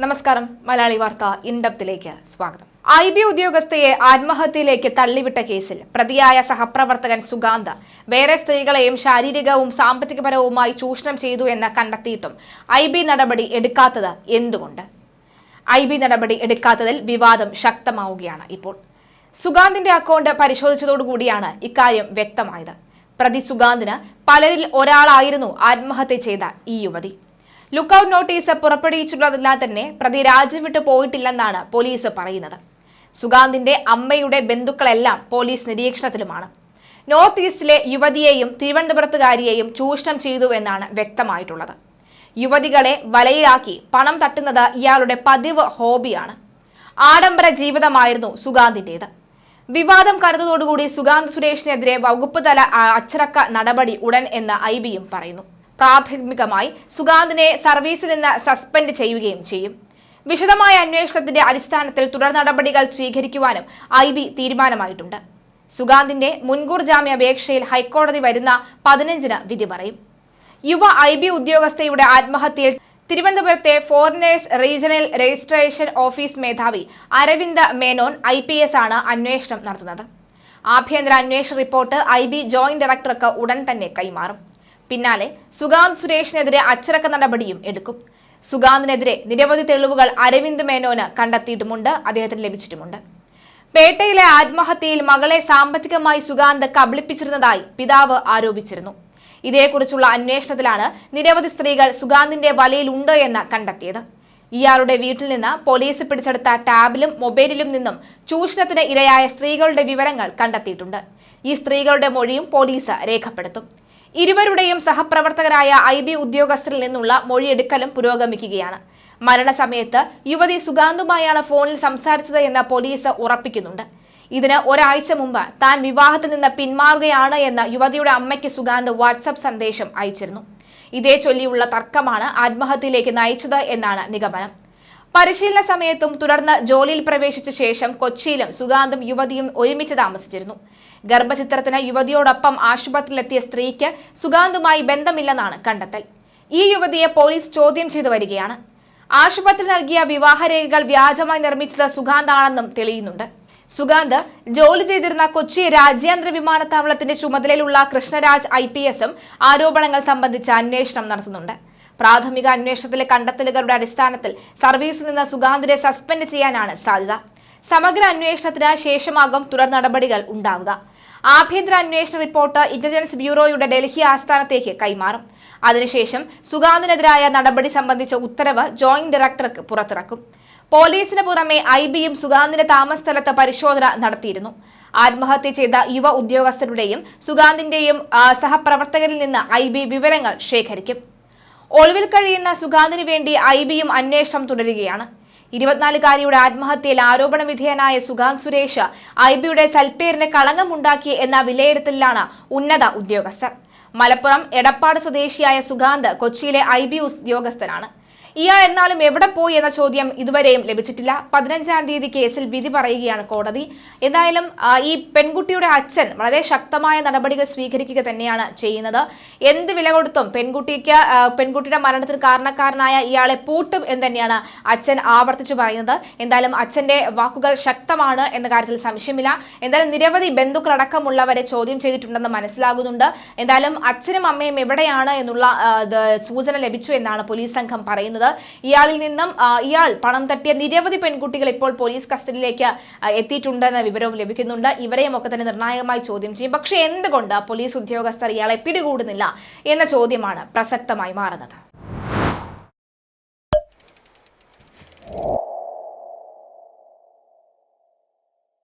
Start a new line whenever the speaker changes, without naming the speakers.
നമസ്കാരം. മലയാളി വാർത്ത ഇൻഡെപ്തിലേക്ക് സ്വാഗതം. IB ഉദ്യോഗസ്ഥയെ ആത്മഹത്യയിലേക്ക് തള്ളിവിട്ട കേസിൽ പ്രതിയായ സഹപ്രവർത്തകൻ സുഗാന്ത് വേറെ സ്ത്രീകളെയും ശാരീരികവും സാമ്പത്തികപരവുമായി ചൂഷണം ചെയ്തു എന്ന് കണ്ടെത്തിയിട്ടും IB നടപടി എടുക്കാത്തത് എന്തുകൊണ്ട്? IB നടപടി എടുക്കാത്തതിൽ വിവാദം ശക്തമാവുകയാണ്. ഇപ്പോൾ സുഗാന്തിന്റെ അക്കൗണ്ട് പരിശോധിച്ചതോടുകൂടിയാണ് ഇക്കാര്യം വ്യക്തമായത്. പ്രതി സുഗാന്തിന് പലരിൽ ഒരാളായിരുന്നു ആത്മഹത്യ ചെയ്ത ഈ യുവതി. ലുക്കൌട്ട് നോട്ടീസ് പുറപ്പെടുവിച്ചിട്ടുള്ളതിനാൽ തന്നെ പ്രതി രാജ്യം വിട്ടു പോയിട്ടില്ലെന്നാണ് പോലീസ് പറയുന്നത്. സുഗാന്തിന്റെ അമ്മയുടെ ബന്ധുക്കളെല്ലാം പോലീസ് നിരീക്ഷണത്തിലുമാണ്. നോർത്ത് ഈസ്റ്റിലെ യുവതിയെയും തിരുവനന്തപുരത്തുകാരിയെയും ചൂഷണം ചെയ്തു എന്നാണ് വ്യക്തമായിട്ടുള്ളത്. യുവതികളെ വലയിലാക്കി പണം തട്ടുന്നത് ഇയാളുടെ പതിവ് ഹോബിയാണ്. ആഡംബര ജീവിതമായിരുന്നു സുഗാന്തിന്റേത്. വിവാദം കരുതതോടുകൂടി സുഗാന്ത് സുരേഷിനെതിരെ വകുപ്പ് തല അച്ചടക്ക നടപടി ഉടൻ എന്ന് IBയും പറയുന്നു. പ്രാഥമികമായി സുഗാന്തിനെ സർവീസിൽ നിന്ന് സസ്പെൻഡ് ചെയ്യുകയും ചെയ്യും. വിശദമായ അന്വേഷണത്തിന്റെ അടിസ്ഥാനത്തിൽ തുടർ നടപടികൾ സ്വീകരിക്കുവാനും IB തീരുമാനമായിട്ടുണ്ട്. സുഗാന്തിന്റെ മുൻകൂർ ജാമ്യാപേക്ഷയിൽ ഹൈക്കോടതി വരുന്ന 15-ന് വിധി പറയും. യുവ IB ഉദ്യോഗസ്ഥയുടെ ആത്മഹത്യയിൽ തിരുവനന്തപുരത്തെ ഫോറിനേഴ്സ് റീജിയണൽ രജിസ്ട്രേഷൻ ഓഫീസ് മേധാവി അരവിന്ദ് മേനോൻ IPS ആണ് അന്വേഷണം നടത്തുന്നത്. ആഭ്യന്തര അന്വേഷണ റിപ്പോർട്ട് IB ജോയിന്റ് ഡയറക്ടർക്ക് ഉടൻ തന്നെ കൈമാറും. പിന്നാലെ സുഗാന്ത് സുരേഷിനെതിരെ അച്ചടക്ക നടപടിയും എടുക്കും. സുഗാന്തിനെതിരെ നിരവധി തെളിവുകൾ അരവിന്ദ് മേനോന് കണ്ടെത്തിയിട്ടുമുണ്ട്, അദ്ദേഹത്തിന് ലഭിച്ചിട്ടുമുണ്ട്. പേട്ടയിലെ ആത്മഹത്യയിൽ മകളെ സാമ്പത്തികമായി സുഗാന്ത് കബളിപ്പിച്ചിരുന്നതായി പിതാവ് ആരോപിച്ചിരുന്നു. ഇതേക്കുറിച്ചുള്ള അന്വേഷണത്തിലാണ് നിരവധി സ്ത്രീകൾ സുഗാന്തിന്റെ വലയിലുണ്ട് എന്ന് കണ്ടെത്തിയത്. ഇയാളുടെ വീട്ടിൽ നിന്ന് പോലീസ് പിടിച്ചെടുത്ത ടാബിലും മൊബൈലിലും നിന്നും ചൂഷണത്തിന് ഇരയായ സ്ത്രീകളുടെ വിവരങ്ങൾ കണ്ടെത്തിയിട്ടുണ്ട്. ഈ സ്ത്രീകളുടെ മൊഴിയും പോലീസ് രേഖപ്പെടുത്തും. ഇരുവരുടെയും സഹപ്രവർത്തകരായ IB ഉദ്യോഗസ്ഥരിൽ നിന്നുള്ള മൊഴിയെടുക്കലും പുരോഗമിക്കുകയാണ്. മരണസമയത്ത് യുവതി സുഗാന്തുമായാണ് ഫോണിൽ സംസാരിച്ചത് എന്ന് പോലീസ് ഉറപ്പിക്കുന്നുണ്ട്. ഇതിന് ഒരാഴ്ച മുമ്പ് താൻ വിവാഹത്തിൽ നിന്ന് പിന്മാറുകയാണ് എന്ന് യുവതിയുടെ അമ്മയ്ക്ക് സുഗാന്ത് വാട്സ്ആപ്പ് സന്ദേശം അയച്ചിരുന്നു. ഇതേ ചൊല്ലിയുള്ള തർക്കമാണ് ആത്മഹത്യയിലേക്ക് നയിച്ചത് എന്നാണ് നിഗമനം. പരിശീലന സമയത്തും തുടർന്ന് ജോലിയിൽ പ്രവേശിച്ച ശേഷം കൊച്ചിയിലും സുഗാന്തും യുവതിയും ഒരുമിച്ച് താമസിച്ചിരുന്നു. ഗർഭചിത്രത്തിന് യുവതിയോടൊപ്പം ആശുപത്രിയിലെത്തിയ സ്ത്രീക്ക് സുഗാന്തുമായി ബന്ധമില്ലെന്നാണ് കണ്ടെത്തൽ. ഈ യുവതിയെ പോലീസ് ചോദ്യം ചെയ്തു വരികയാണ്. ആശുപത്രി നൽകിയ വിവാഹരേഖകൾ വ്യാജമായി നിർമ്മിച്ചത് സുഗാന്താണെന്നും തെളിയുന്നുണ്ട്. സുഗാന്ത് ജോലി ചെയ്തിരുന്ന കൊച്ചി രാജ്യാന്തര വിമാനത്താവളത്തിന്റെ ചുമതലയിലുള്ള കൃഷ്ണരാജ് IPSും ആരോപണങ്ങൾ സംബന്ധിച്ച് അന്വേഷണം നടത്തുന്നുണ്ട്. പ്രാഥമിക അന്വേഷണത്തിലെ കണ്ടെത്തലുകളുടെ അടിസ്ഥാനത്തിൽ സർവീസിൽ നിന്ന് സുഗാന്തിനെ സസ്പെൻഡ് ചെയ്യാനാണ് സാധ്യത. സമഗ്ര അന്വേഷണത്തിന് ശേഷമാകും തുടർ നടപടികൾ ഉണ്ടാവുക. ആഭ്യന്തര അന്വേഷണ റിപ്പോർട്ട് ഇന്റലിജൻസ് ബ്യൂറോയുടെ ഡൽഹി ആസ്ഥാനത്തേക്ക് കൈമാറും. അതിനുശേഷം സുഗാന്തിനെതിരായ നടപടി സംബന്ധിച്ച ഉത്തരവ് ജോയിന്റ് ഡയറക്ടർക്ക് പുറത്തിറക്കും. പോലീസിന് പുറമെ IBയും സുഗാന്തിന്റെ താമസ സ്ഥലത്ത് പരിശോധന നടത്തിയിരുന്നു. ആത്മഹത്യ ചെയ്ത യുവ ഉദ്യോഗസ്ഥരുടെയും സുഗാന്തിന്റെയും സഹപ്രവർത്തകരിൽ നിന്ന് IB വിവരങ്ങൾ ശേഖരിക്കും. ഒളിവിൽ കഴിയുന്ന സുഗാന്തിന് വേണ്ടി IBയും അന്വേഷണം തുടരുകയാണ്. 24-കാരിയുടെ ആത്മഹത്യയിൽ ആരോപണ വിധേയനായ സുഗാന്ത് സുരേഷ് IBയുടെ സൽപ്പേരിന് കളങ്കമുണ്ടാക്കി എന്ന വിലയിരുത്തലിലാണ് ഉന്നത ഉദ്യോഗസ്ഥർ. മലപ്പുറം എടപ്പാട് സ്വദേശിയായ സുഗാന്ത് കൊച്ചിയിലെ IB ഉദ്യോഗസ്ഥനാണ്. ഇയാൾ എന്നാലും എവിടെ പോയി എന്ന ചോദ്യം ഇതുവരെയും ലഭിച്ചിട്ടില്ല. 15-ാം തീയതി കേസിൽ വിധി പറയുകയാണ് കോടതി. എന്തായാലും ഈ പെൺകുട്ടിയുടെ അച്ഛൻ വളരെ ശക്തമായ നടപടികൾ സ്വീകരിക്കുക തന്നെയാണ് ചെയ്യുന്നത്. എന്ത് വില കൊടുത്തും പെൺകുട്ടിയുടെ മരണത്തിന് കാരണക്കാരനായ ഇയാളെ പൂട്ടും എന്ന് തന്നെയാണ് അച്ഛൻ ആവർത്തിച്ചു പറയുന്നത്. എന്തായാലും അച്ഛന്റെ വാക്കുകൾ ശക്തമാണ് എന്ന കാര്യത്തിൽ സംശയമില്ല. എന്തായാലും നിരവധി ബന്ധുക്കളടക്കമുള്ളവരെ ചോദ്യം ചെയ്തിട്ടുണ്ടെന്ന് മനസ്സിലാകുന്നുണ്ട്. എന്തായാലും അച്ഛനും അമ്മയും എവിടെയാണ് എന്നുള്ള സൂചന ലഭിച്ചു എന്നാണ് പോലീസ് സംഘം പറയുന്നത്. ഇയാളിൽ നിന്നും ഇയാൾ പണം തട്ടിയ നിരവധി പെൺകുട്ടികൾ ഇപ്പോൾ പോലീസ് കസ്റ്റഡിയിലേക്ക് എത്തിയിട്ടുണ്ടെന്ന വിവരവും ലഭിക്കുന്നുണ്ട്. ഇവരെയും ഒക്കെ തന്നെ നിർണായകമായി ചോദ്യം ചെയ്യും. പക്ഷേ എന്തുകൊണ്ട് പോലീസ് ഉദ്യോഗസ്ഥർ ഇയാളെ പിടികൂടുന്നില്ല എന്ന ചോദ്യമാണ് പ്രസക്തമായി മാറുന്നത്.